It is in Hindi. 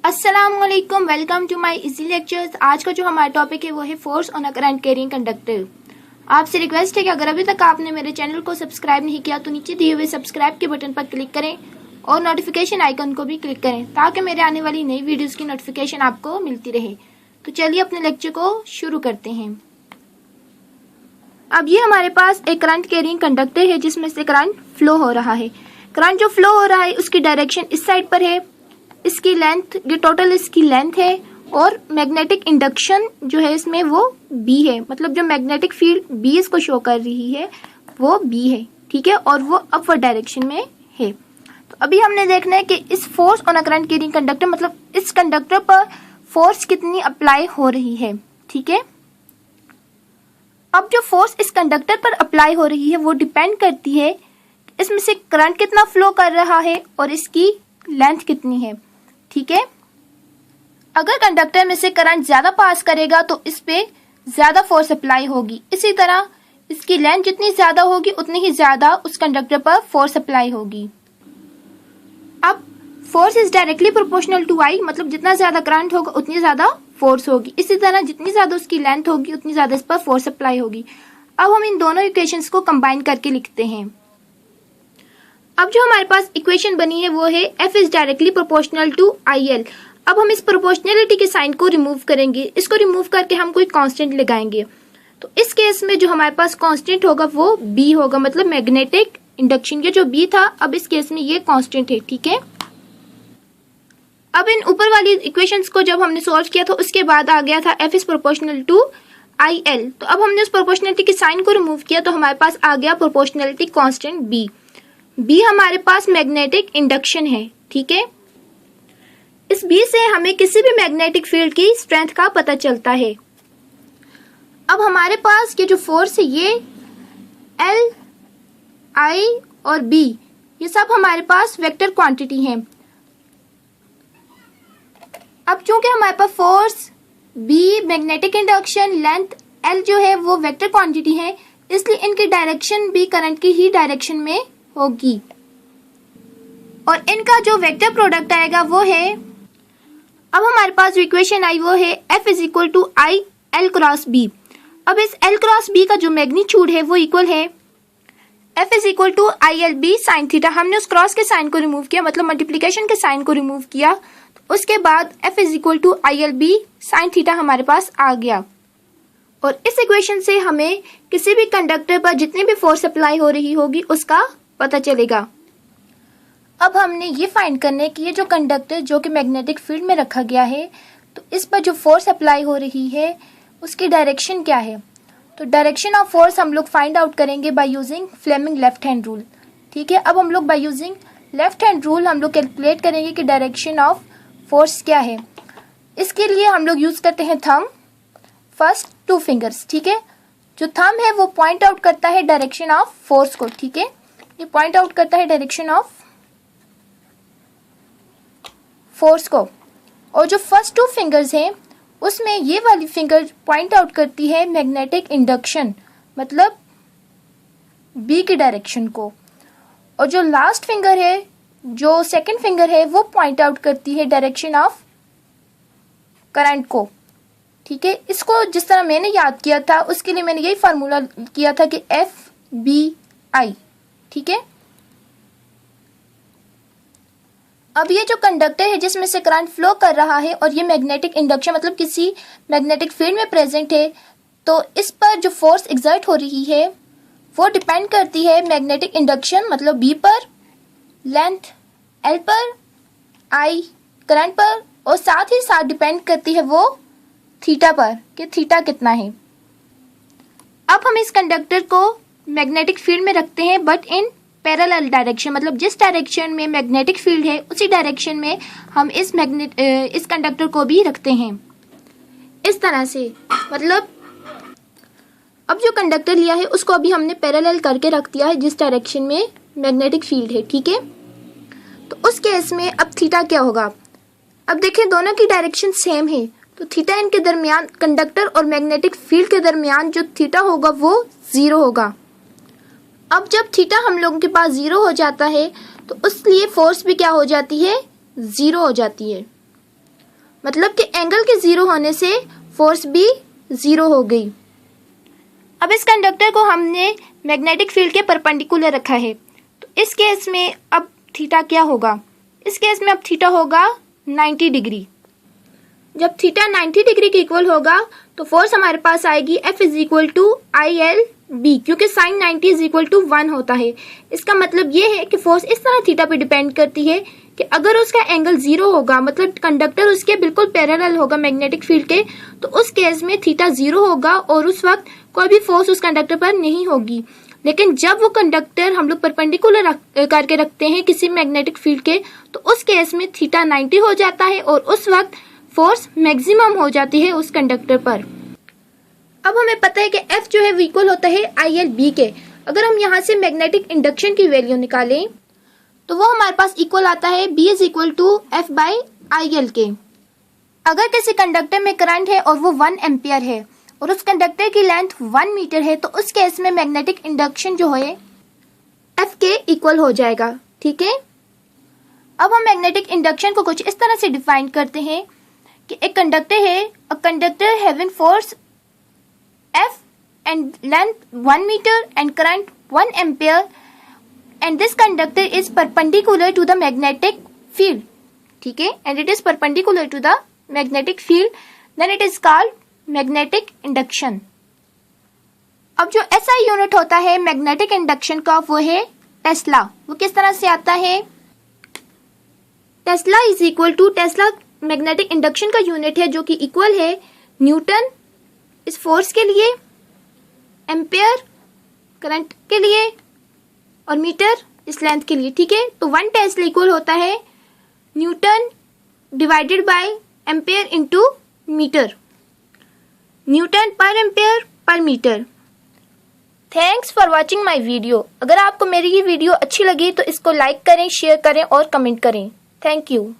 अस्सलामुअलैकुम, welcome to my easy lectures. आज का जो हमारा टॉपिक है वो है force on a current carrying conductor. आपसे रिक्वेस्ट है कि अगर अभी तक आपने मेरे चैनल को सब्सक्राइब नहीं किया तो नीचे दिए हुए सब्सक्राइब के बटन पर क्लिक करें और नोटिफिकेशन आइकन को भी क्लिक करें ताकि मेरे आने वाली नई वीडियोस की नोटिफिकेशन आपको मिलती रहे। तो चलिए अपने लेक्चर को शुरू करते हैं। अब ये हमारे पास एक करंट कैरिंग कंडक्टर है जिसमें से करंट फ्लो हो रहा है। करंट जो फ्लो हो रहा है उसकी डायरेक्शन इस साइड पर है, इसकी लेंथ, ये टोटल इसकी लेंथ है और मैग्नेटिक इंडक्शन जो है इसमें वो बी है, मतलब जो मैग्नेटिक फील्ड बी इसको शो कर रही है वो बी है, ठीक है, और वो अपवर्ड डायरेक्शन में है। तो अभी हमने देखना है कि इस force on a current carrying conductor, मतलब इस कंडक्टर पर फोर्स कितनी अप्लाई हो रही है, ठीक है। अब जो फोर्स इस कंडक्टर पर अप्लाई हो रही है वो डिपेंड करती है इसमें से करंट कितना फ्लो कर रहा है और इसकी लेंथ कितनी है, ठीक है। अगर कंडक्टर में से करंट ज्यादा पास करेगा तो इस पे ज्यादा फोर्स अप्लाई होगी, इसी तरह इसकी लेंथ जितनी ज्यादा होगी उतनी ही ज्यादा उस कंडक्टर पर फोर्स अप्लाई होगी। अब force is directly proportional to I, मतलब जितना ज्यादा करंट होगा उतनी ज्यादा फोर्स होगी, इसी तरह जितनी ज्यादा उसकी लेंथ होगी उतनी ज्यादा इस पर फोर्स अप्लाई होगी। अब हम इन दोनों इक्वेशंस को कंबाइन करके लिखते हैं। अब जो हमारे पास इक्वेशन बनी है वो है F is directly proportional to IL। अब हम इस प्रोपोर्शनलिटी के साइन को रिमूव करेंगे, इसको रिमूव करके हम कोई कांस्टेंट लगाएंगे। तो इस केस में जो हमारे पास कांस्टेंट होगा वो B होगा, मतलब मैग्नेटिक इंडक्शन के जो B था, अब इस केस में ये कांस्टेंट है, ठीक है। अब इन ऊपर वाली इक्वेशंस को जब हमने सॉल्व किया तो उसके बाद आ गया था F is proportional to IL। तो अब हमने उस प्रोपोर्शनलिटी के साइन को रिमूव किया तो हमारे पास आ गया प्रोपोर्शनलिटी कांस्टेंट B हमारे पास मैग्नेटिक इंडक्शन है, ठीक है। इस B से हमें किसी भी मैग्नेटिक फील्ड की स्ट्रेंथ का पता चलता है। अब हमारे पास ये जो फोर्स है ये L, I और B ये सब हमारे पास वेक्टर क्वांटिटी हैं। अब चूंकि हमारे पास force B, magnetic induction, length L जो है वो वेक्टर क्वांटिटी है, इसलिए इनकी डायरेक्शन भी करंट की ही डायरेक्शन में होगी और इनका जो वेक्टर प्रोडक्ट आएगा वो है, अब हमारे पास जो इक्वेशन आई वो है F is equal to I L cross B. अब इस L क्रॉस B का जो मैग्नीट्यूड है वो इक्वल है F is equal to I L B sine theta. हमने उस क्रॉस के साइन को रिमूव किया, मतलब मल्टीप्लीकेशन के साइन को रिमूव किया, तो उसके बाद F is equal to I L B sine theta हमारे पास आ गया। और इस इक्वेशन से हमें किसी भी कंडक्टर पर जितनी भी फोर्स अप्लाई हो रही होगी उसका पता चलेगा। अब हमने ये फाइंड करने की ये जो कंडक्टर जो कि मैग्नेटिक फील्ड में रखा गया है तो इस पर जो फोर्स अप्लाई हो रही है उसकी डायरेक्शन क्या है। तो डायरेक्शन ऑफ फोर्स हम लोग फाइंड आउट करेंगे by using Fleming left hand rule, ठीक है। अब हम लोग by using left hand rule हम लोग कैलकुलेट करेंगे कि डायरेक्शन ऑफ फोर्स क्या है। इसके लिए हम लोग यूज करते हैं थंब, फर्स्ट 2 फिंगर्स, ठीक है। जो थंब है वो पॉइंट आउट करता है डायरेक्शन ऑफ फोर्स को, ठीक है, ये पॉइंट आउट करता है डायरेक्शन ऑफ फोर्स को। और जो फर्स्ट 2 फिंगर्स हैं उसमें ये वाली फिंगर पॉइंट आउट करती है मैग्नेटिक इंडक्शन, मतलब B की डायरेक्शन को। और जो लास्ट फिंगर है, जो सेकंड फिंगर है, वो पॉइंट आउट करती है डायरेक्शन ऑफ करंट को, ठीक है। इसको जिस तरह मैंने याद किया था उसके लिए मैंने यही फार्मूला किया था कि FBI, ठीक है। अब ये जो कंडक्टर है जिसमें से करंट फ्लो कर रहा है और ये मैग्नेटिक इंडक्शन मतलब किसी मैग्नेटिक फील्ड में प्रेजेंट है, तो इस पर जो फोर्स एग्जर्ट हो रही है वो डिपेंड करती है मैग्नेटिक इंडक्शन मतलब B पर, लेंथ L पर, I करंट पर, और साथ ही साथ डिपेंड करती है वो थीटा पर कि थीटा कितना है। अब हम इस कंडक्टर को मैग्नेटिक फील्ड में रखते हैं बट इन पैरेलल डायरेक्शन, मतलब जिस डायरेक्शन में मैग्नेटिक फील्ड है उसी डायरेक्शन में हम इस कंडक्टर को भी रखते हैं इस तरह से। मतलब अब जो कंडक्टर लिया है उसको अभी हमने पैरेलल करके रख दिया है जिस डायरेक्शन में मैग्नेटिक फील्ड है, ठीक है। तो उस केस में अब थीटा क्या होगा। अब देखें दोनों की डायरेक्शन सेम है तो थीटा इनके दरमियान, कंडक्टर और मैग्नेटिक फील्ड के दरमियान जो थीटा होगा वो 0 होगा। अब जब थीटा हम लोगों के पास 0 हो जाता है तो उसलिए फोर्स भी क्या हो जाती है, 0 हो जाती है। मतलब कि एंगल के जीरो होने से फोर्स भी जीरो हो गई। अब इस कंडक्टर को हमने मैग्नेटिक फील्ड के परपेंडिकुलर रखा है, तो इस केस में अब थीटा क्या होगा? इस केस में अब थीटा होगा 90 डिग्री। जब थीटा 90 डिग्री के इक्वल होगा तो फोर्स हमारे पास आएगी F is equal to ILB, क्योंकि साइन 90 इज इक्वल टू 1 होता है। इसका मतलब ये है कि फोर्स इस तरह थीटा पे डिपेंड करती है कि अगर उसका एंगल जीरो होगा, मतलब कंडक्टर उसके बिल्कुल पैरेलल होगा मैग्नेटिक फील्ड के, तो उस केस में थीटा जीरो होगा और उस वक्त कोई भी फोर्स उस कंडक्टर पर नहीं होगी। लेकिन जब वो कंडक्टर हम लोग परपेंडिकुलर करके रखते हैं किसी मैग्नेटिक फील्ड के, तो उस केस में थीटा 90 हो जाता है और उस वक्त फोर्स मैक्सिमम हो जाती है उस कंडक्टर पर। अब हमें पता है कि F जो है वो इक्वल होता है ILB के। अगर हम यहाँ से मैग्नेटिक इंडक्शन की वैल्यू निकालें तो वो हमारे पास इक्वल आता है B is equal to F by IL के। अगर किसी कंडक्टर में करंट है और वो 1 एम्पियर है और उस कंडक्टर की लेंथ 1 मीटर है, तो उस केस में मैग्नेटिक इंडक्शन जो है F के इक्वल हो जाएगा। ठीक है, अब हम मैग्नेटिक इंडक्शन को कुछ इस तरह से डिफाइन करते हैं कि एक कंडक्टर है, a conductor having force F and length 1 meter and current 1 ampere and this conductor is perpendicular to the magnetic field. ठीक है, and it is perpendicular to the magnetic field, then it is called magnetic induction. अब जो SI यूनिट होता है मैग्नेटिक इंडक्शन का वो है टेस्ला। वो किस तरह से आता है? Tesla is equal to, tesla magnetic induction का यूनिट है जो कि इक्वल है न्यूटन इस फोर्स के लिए, एम्पेयर करंट के लिए और मीटर इस लेंथ के लिए। ठीक है, तो 1 टेस्ला इक्वल होता है newton divided by ampere into metre, newton पर एम्पेयर पर metre. Thanks for watching my video. अगर आपको मेरी ये वीडियो अच्छी लगी तो इसको लाइक करें, शेयर करें और कमेंट करें। Thank you.